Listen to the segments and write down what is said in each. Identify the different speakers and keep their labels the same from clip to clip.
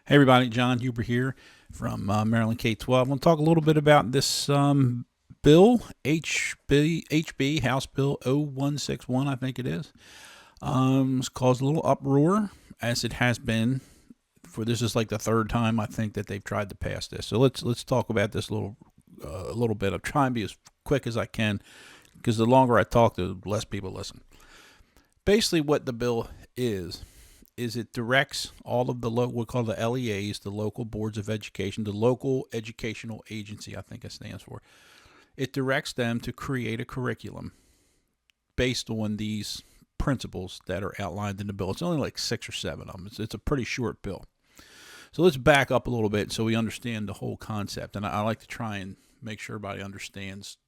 Speaker 1: Hey everybody, John Huber here from Maryland K-12. We'll talk a little bit about this bill, HB, House Bill 0161, I think it is. It's caused a little uproar, as it has been for this is like the third time I think that they've tried to pass this. So let's talk about this a little bit. I'm trying to be as quick as I can because the longer I talk, the less people listen. Basically, what the bill is it directs all of the what call the LEAs, the local boards of education, the local educational agency, I think it stands for. It directs them to create a curriculum based on these principles that are outlined in the bill. It's only like 6 or 7 of them. It's a pretty short bill. So let's back up a little bit so we understand the whole concept. And I like to try and make sure everybody understands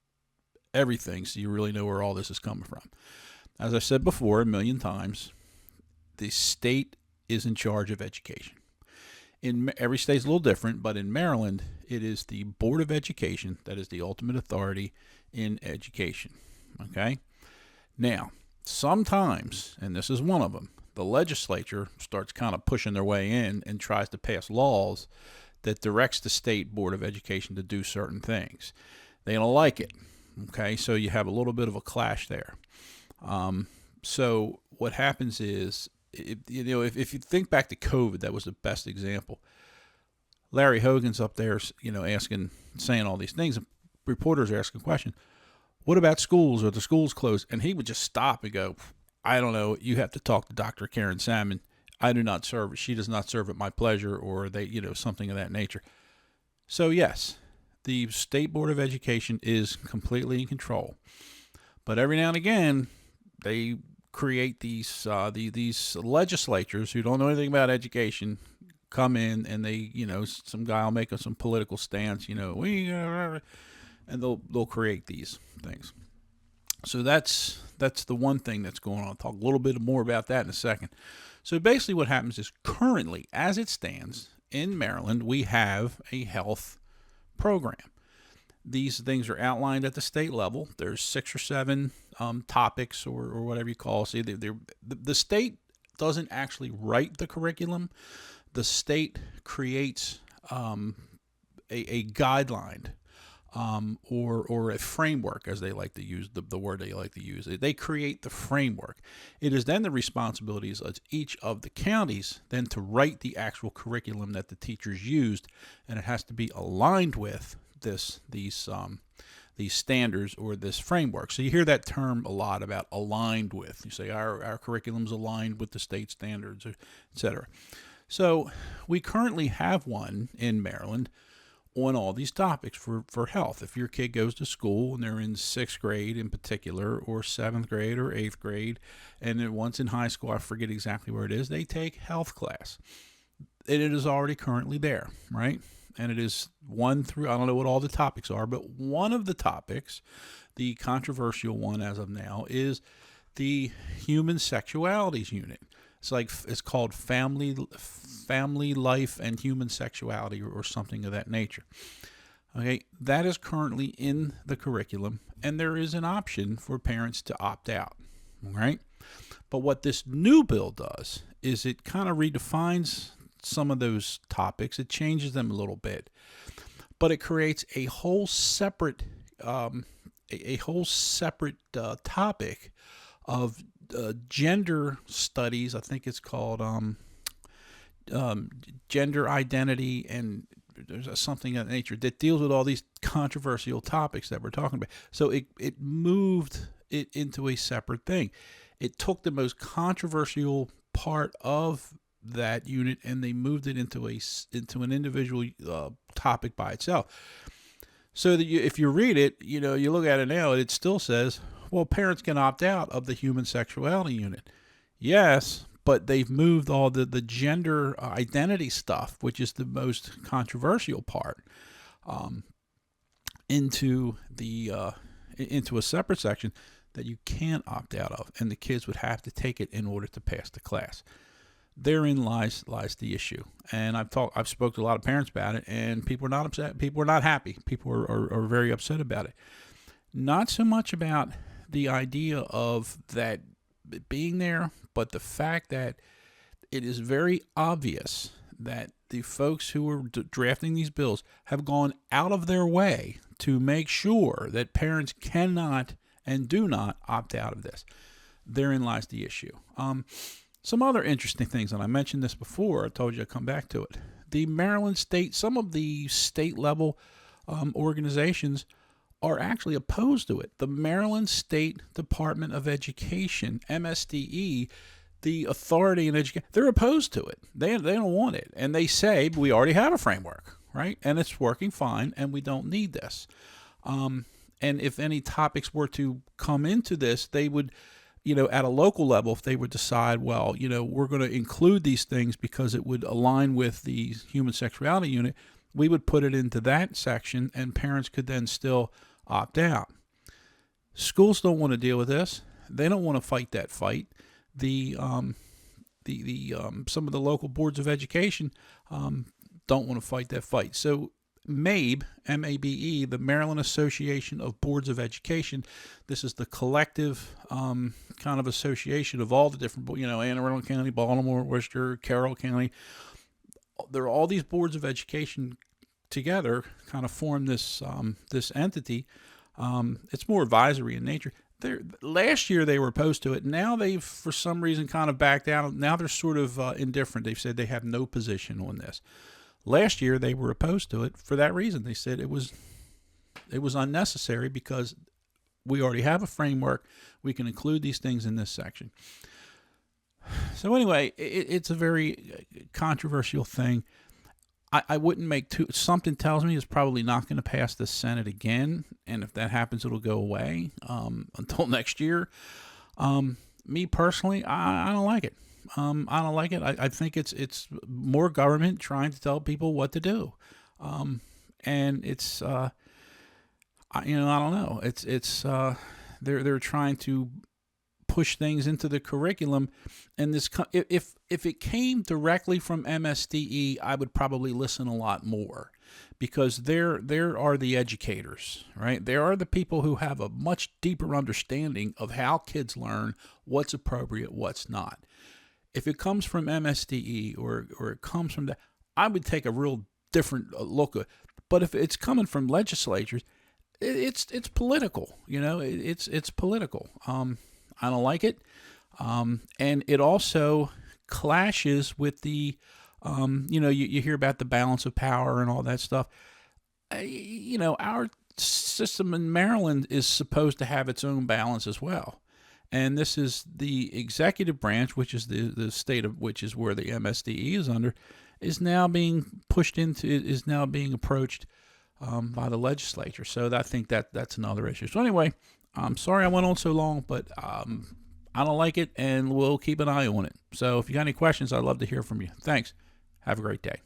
Speaker 1: everything so you really know where all this is coming from. As I said before a million times, the state is in charge of education. In every state is a little different, but in Maryland, it is the Board of Education that is the ultimate authority in education. Okay? Now, sometimes, and this is one of them, the legislature starts kind of pushing their way in and tries to pass laws that directs the state Board of Education to do certain things. They don't like it. Okay? So you have a little bit of a clash there. So what happens is, if you think back to COVID, that was the best example. Larry Hogan's up there, saying all these things, and reporters are asking questions. What about schools? Are the schools closed? And he would just stop and go, I don't know. You have to talk to Dr. Karen Salmon. I do not serve it. She does not serve at my pleasure, or something of that nature. So yes, the State Board of Education is completely in control. But every now and again, they create these legislatures who don't know anything about education come in, and they some guy will make some political stance, and they'll create these things. So that's the one thing that's going on. I'll talk a little bit more about that in a second. So basically what happens is, currently as it stands in Maryland, we have a health program. These things are outlined at the state level. There's 6 or 7 topics, or whatever you call it. See, the state doesn't actually write the curriculum. The state creates a guideline or a framework, as they like to use, the word they like to use. They create the framework. It is then the responsibilities of each of the counties then to write the actual curriculum that the teachers used, and it has to be aligned with these standards or this framework. So you hear that term a lot, about aligned with. You say our curriculum's aligned with the state standards, etc. So we currently have one in Maryland on all these topics for health. If your kid goes to school and they're in 6th grade in particular, or 7th grade or 8th grade, and then once in high school, I forget exactly where it is, they take health class. And it is already currently there, right? And it is 1 through, I don't know what all the topics are, but one of the topics, the controversial one as of now, is the human sexualities unit. It's called family life and human sexuality, or something of that nature. Okay, that is currently in the curriculum, and there is an option for parents to opt out. All right, but what this new bill does is it kind of redefines some of those topics. It changes them a little bit, but it creates a whole separate topic of gender studies. I think it's called gender identity, and there's something of that nature that deals with all these controversial topics that we're talking about. So it moved it into a separate thing. It took the most controversial part of that unit, and they moved it into an individual topic by itself. So that if you read it, you look at it now, it still says, well, parents can opt out of the human sexuality unit. Yes, but they've moved all the gender identity stuff, which is the most controversial part, into a separate section that you can't opt out of, and the kids would have to take it in order to pass the class. Therein lies the issue. And I've spoke to a lot of parents about it, and people are not upset. People are not happy. People are very upset about it. Not so much about the idea of that being there, but the fact that it is very obvious that the folks who are drafting these bills have gone out of their way to make sure that parents cannot and do not opt out of this. Therein lies the issue. Some other interesting things, and I mentioned this before. I told you I'd come back to it. The Maryland state, some of the state level organizations are actually opposed to it. The Maryland State Department of Education, MSDE, the authority in education, they're opposed to it. They don't want it. And they say, we already have a framework, right? And it's working fine, and we don't need this. And if any topics were to come into this, they would, at a local level, if they would decide, well, we're going to include these things because it would align with the human sexuality unit, we would put it into that section, and parents could then still opt out. Schools don't want to deal with this. They don't want to fight that fight. Some of the local boards of education don't want to fight that fight. So MABE, M-A-B-E, the Maryland Association of Boards of Education, this is the collective kind of association of all the different, Anne Arundel County, Baltimore, Worcester, Carroll County. There are all these boards of education together kind of form this entity. It's more advisory in nature. Last year they were opposed to it. Now they've, for some reason, kind of backed down. Now they're sort of indifferent. They've said they have no position on this. Last year they were opposed to it for that reason. They said it was unnecessary because we already have a framework. We can include these things in this section. So anyway, it's a very controversial thing. I wouldn't make something tells me it's probably not going to pass the Senate again, and if that happens, it'll go away until next year. Me personally, I don't like it. I don't like it. I think it's more government trying to tell people what to do, and it's I don't know. It's they're trying to push things into the curriculum, and this if it came directly from MSDE, I would probably listen a lot more, because there are the educators, right? There are the people who have a much deeper understanding of how kids learn, what's appropriate, what's not. If it comes from MSDE or it comes from that, I would take a real different look at it. But if it's coming from legislatures, it's political, it's political. I don't like it. And it also clashes with the, you hear about the balance of power and all that stuff. Our system in Maryland is supposed to have its own balance as well. And this is the executive branch, which is the state of, which is where the MSDE is under, is now being approached by the legislature. So I think that's another issue. So anyway, I'm sorry I went on so long, but I don't like it, and we'll keep an eye on it. So if you got any questions, I'd love to hear from you. Thanks. Have a great day.